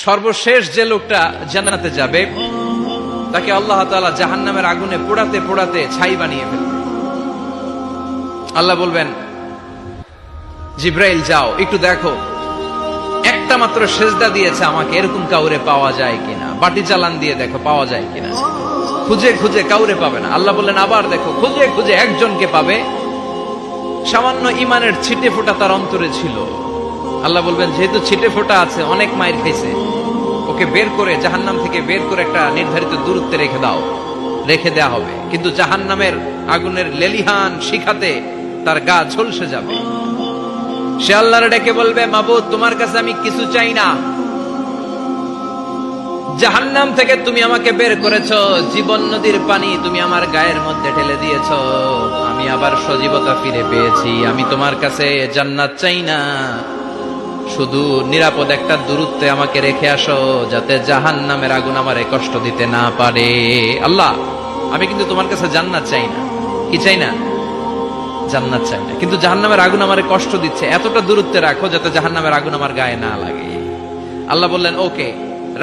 সর্বশেষ যে লোকটা জান্নাতে যাবে তাকে আল্লাহ তাআলা জাহান্নামের আগুনে পোড়াতে পোড়াতে ছাই বানিয়ে ফেলবে। আল্লাহ বলবেন, জিব্রাইল যাও একটু দেখো, একটা মাত্র সেজদা দিয়েছে আমাকে, এরকম কাউরে পাওয়া যায় কিনা। বাটি চালান দিয়ে দেখো পাওয়া যায় কিনা। খুঁজে খুঁজে কাউরে পাবে না। আল্লাহ বললেন আবার দেখো, খুঁজে খুঁজে একজনকে পাবে, সামান্য ইমানের ছিটে ফোঁটা তার অন্তরে ছিল। আল্লাহ বলবেন, যেহেতু ছিটে ফোঁটা আছে, অনেক মায়ের খাইছে, ওকে বের করে জাহান্নাম থেকে বের করে একটা নির্ধারিত দূরত্বে রেখে দাও। রেখে দেয়া হবে, কিন্তু জাহান্নামের আগুনের লেলিহান শিখাতে তার গা ঝলসে যাবে। সে আল্লাহর ডেকে বলবে, মাবুদ তোমার কাছে আমি কিছু চাই না, জাহান্নাম থেকে তুমি আমাকে বের করেছো, জীবন নদীর পানি তুমি আমার গায়ের মধ্যে ঢেলে দিয়েছো, আমি আবার সজীবতা ফিরে পেয়েছি। আমি তোমার কাছে জান্নাত চাই না, শুধু নিরাপদ একটা দূরত্বে আমাকে রেখে আসো, যাতে জাহান্নামের আগুন আমারে কষ্ট দিতে না পারে। আল্লাহ, আমি কিন্তু তোমার কাছে জান্নাত চাই না। কি চাই না? জান্নাত চাই না, কিন্তু জাহান্নামের আগুন আমারে কষ্ট দিচ্ছে, এতটা দূরত্বে রাখো যাতে জাহান্নামের আগুন আমার গায়ে না লাগে। আল্লাহ বললেন, ওকে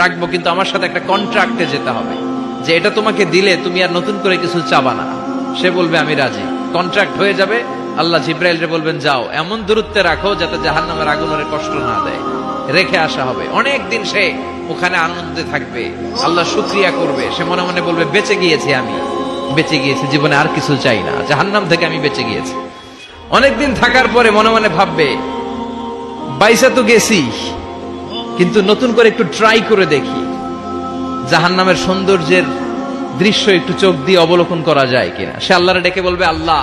রাখবো, কিন্তু আমার সাথে একটা কন্ট্রাক্টে যেতে হবে, যে এটা তোমাকে দিলে তুমি আর নতুন করে কিছু চাবা না। সে বলবে আমি রাজি, কন্ট্রাক্ট হয়ে যাবে। আল্লাহ জিব্রাইলকে বলবেন, যাও এমন দূরত্বে রাখো যাতে জাহান্নামের আগুন ওরে কষ্ট না দেয়। রেখে আসা হবে, অনেক দিন সে ওখানে আনন্দে থাকবে, আল্লাহ শুকরিয়া করবে। সে মনে মনে বলবে, বেঁচে গিয়েছি, আমি বেঁচে গিয়েছি, জীবনে আর কিছু চাই না, জাহান্নাম থেকে আমি বেঁচে গিয়েছি। অনেকদিন থাকার পরে মনে মনে ভাববে, বাইসা তো গেছি, কিন্তু নতুন করে একটু ট্রাই করে দেখি, জাহান্নামের সৌন্দর্যের দৃশ্য একটু চোখ দিয়ে অবলোকন করা যায় কিনা। সে আল্লাহর ডেকে বলবে, আল্লাহ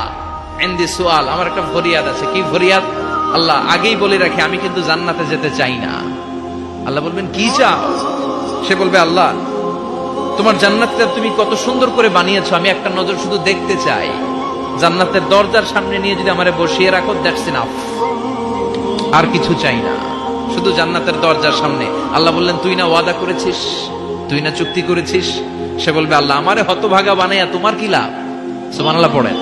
ইনদি সুআল, আমার একটা ফরিয়াদ আছে। কি ফরিয়াদ? আল্লাহ আগেই বলে রাখি, আমি কিন্তু জান্নাতে যেতে চাই না। আল্লাহ বলবেন, কি চাও? সে বলবে, আল্লাহ তোমার জান্নাতটা তুমি কত সুন্দর করে বানিয়েছো, আমি একটা নজর শুধু দেখতে চাই। জান্নাতের দরজার সামনে নিয়ে যদি আমারে বসিয়ে রাখো, দ্যাটস ইনাফ, আর কিছু চাই না, শুধু জান্নাতের দরজার সামনে। আল্লাহ বললেন, তুই না ওয়াদা করেছিস, তুই না চুক্তি করেছিস। সে বলবে, আল্লাহ আমারে হতভাগা বানাইয়া তোমার কি লাভ? সুবহানাল্লাহ পড়েন।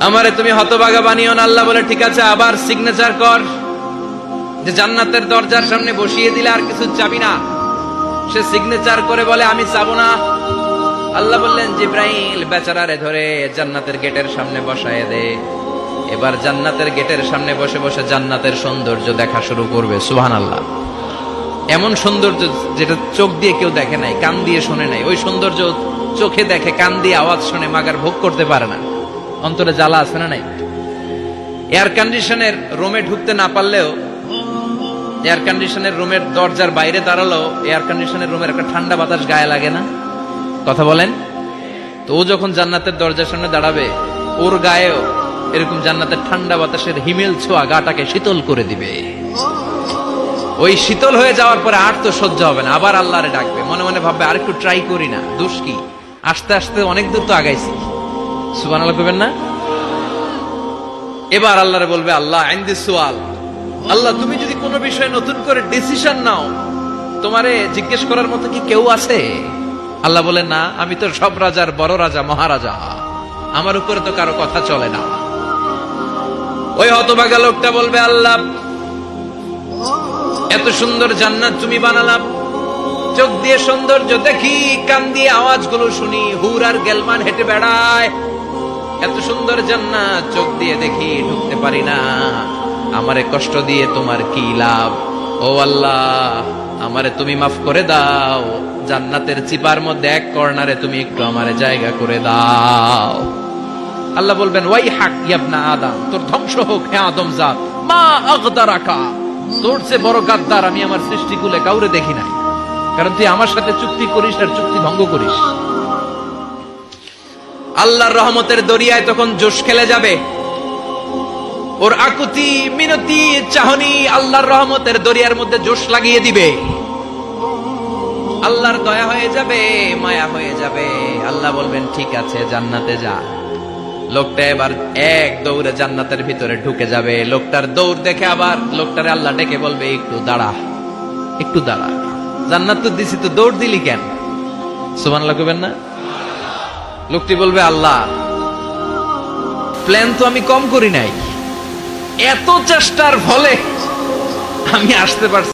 আমারে তুমি হতভাগা বানিও না। আল্লাহ বলে, ঠিক আছে, আবার সিগনেচার কর যে জান্নাতের দরজার সামনে বসিয়ে দিলে আর কিছু চাবি না। সে সিগনেচার করে বলে, আমি চাবো না। আল্লাহ বললেন, জিব্রাইল বেচারারে ধরে জান্নাতের গেটের সামনে বসায় দে। এবার জান্নাতের গেটের সামনে বসে বসে জান্নাতের সৌন্দর্য দেখা শুরু করবে। সুবহানাল্লাহ। এমন সৌন্দর্য যেটা চোখ দিয়ে কেউ দেখে নাই, কান দিয়ে শোনে নাই। ওই সৌন্দর্য চোখে দেখে, কান দিয়ে আওয়াজ শুনে, মাগার ভোগ করতে পারে না। অন্তরে জ্বালা আছে না নাই? এয়ার কন্ডিশনের রুমে ঢুকতে না পারলেও, এয়ার কন্ডিশনের রুমের দরজার বাইরে দাঁড়ালো, এয়ার কন্ডিশনের রুমের একটা ঠান্ডা বাতাস গায়ে লাগে না? কথা বলেন তো। ও যখন জান্নাতের দরজার সামনে দাঁড়াবে, ওর গায়েও এরকম জান্নাতের ঠান্ডা বাতাসের হিমেল ছোঁয়া গাটাকে শীতল করে দিবে। ওই শীতল হয়ে যাওয়ার পরে আর তো সহ্য হবে না, আবার আল্লাহরে ডাকবে। মনে মনে ভাববে, আর একটু ট্রাই করি না, দোষ কি, আস্তে আস্তে অনেক দূর তো আগাইছি। সুবহানাল্লাহ কইবেন না? এবার আল্লাহরে বলবে, আল্লাহ ইনদি সুআল, আল্লাহ তুমি যদি কোনো বিষয়ে নতুন করে ডিসিশন নাও, তোমারে জিজ্ঞেস করার মতো কি কেউ আছে? আল্লাহ বলেন, না, আমি তো সব রাজার বড় রাজা, মহারাজা, আমার উপরে তো কারো কথা চলে না। ওই হতভাগা লোকটা বলবে, আল্লাহ এত সুন্দর জান্নাত তুমি বানালাম, চোখ দিয়ে সৌন্দর্য দেখি, কান দিয়ে আওয়াজগুলো শুনি, হুর আর গেলমান হেঁটে বেড়ায়, এত সুন্দর জান্নাত চোখ দিয়ে দেখি, ঢুকতে পারি না, আমারে কষ্ট দিয়ে তোমার কি লাভ? ও আল্লাহ, আমারে তুমি মাফ করে দাও, জান্নাতের চিপার মধ্যে এক কর্নারে তুমি একটু আমারে জায়গা করে দাও। আল্লাহ বলবেন, ওয়াই হাক ইবনা আদম, তোর ধ্বংস হোক হে আদম জাত, মা আগদারাকা, তোর চেয়ে বড় গাদ্দার আমি আমার সৃষ্টিকুলে কাউরে দেখি নাই, কারণ তুই আমার সাথে চুক্তি করিস আর চুক্তি ভঙ্গ করিস। আল্লাহর রহমতের দরিয়ায় তখন জোশ খেলে যাবে, ওর আকুতি মিনতি চাহনি আল্লাহর রহমতের দরিয়ার মধ্যে জোশ লাগিয়ে দিবে। আল্লাহর দয়া হয়ে যাবে, মায়া হয়ে যাবে। আল্লাহ বলবেন, ঠিক আছে, জান্নাতে যা। লোকটা এবার এক দৌড়ে জান্নাতের ভিতরে ঢুকে যাবে। লোকটার দৌড় দেখে আবার লোকটারে আল্লাহ ডেকে বলবে, একটু দাঁড়া, একটু দাঁড়া, জান্নাত তো দিছি, তো দৌড় দিলি কেন? সুবহানাল্লাহ কইবেন না? লোকটি বলবে, আল্লাহ প্ল্যান তো আমি কম করি নাই, এত চেষ্টার ফলে আমি আসতে পারছি।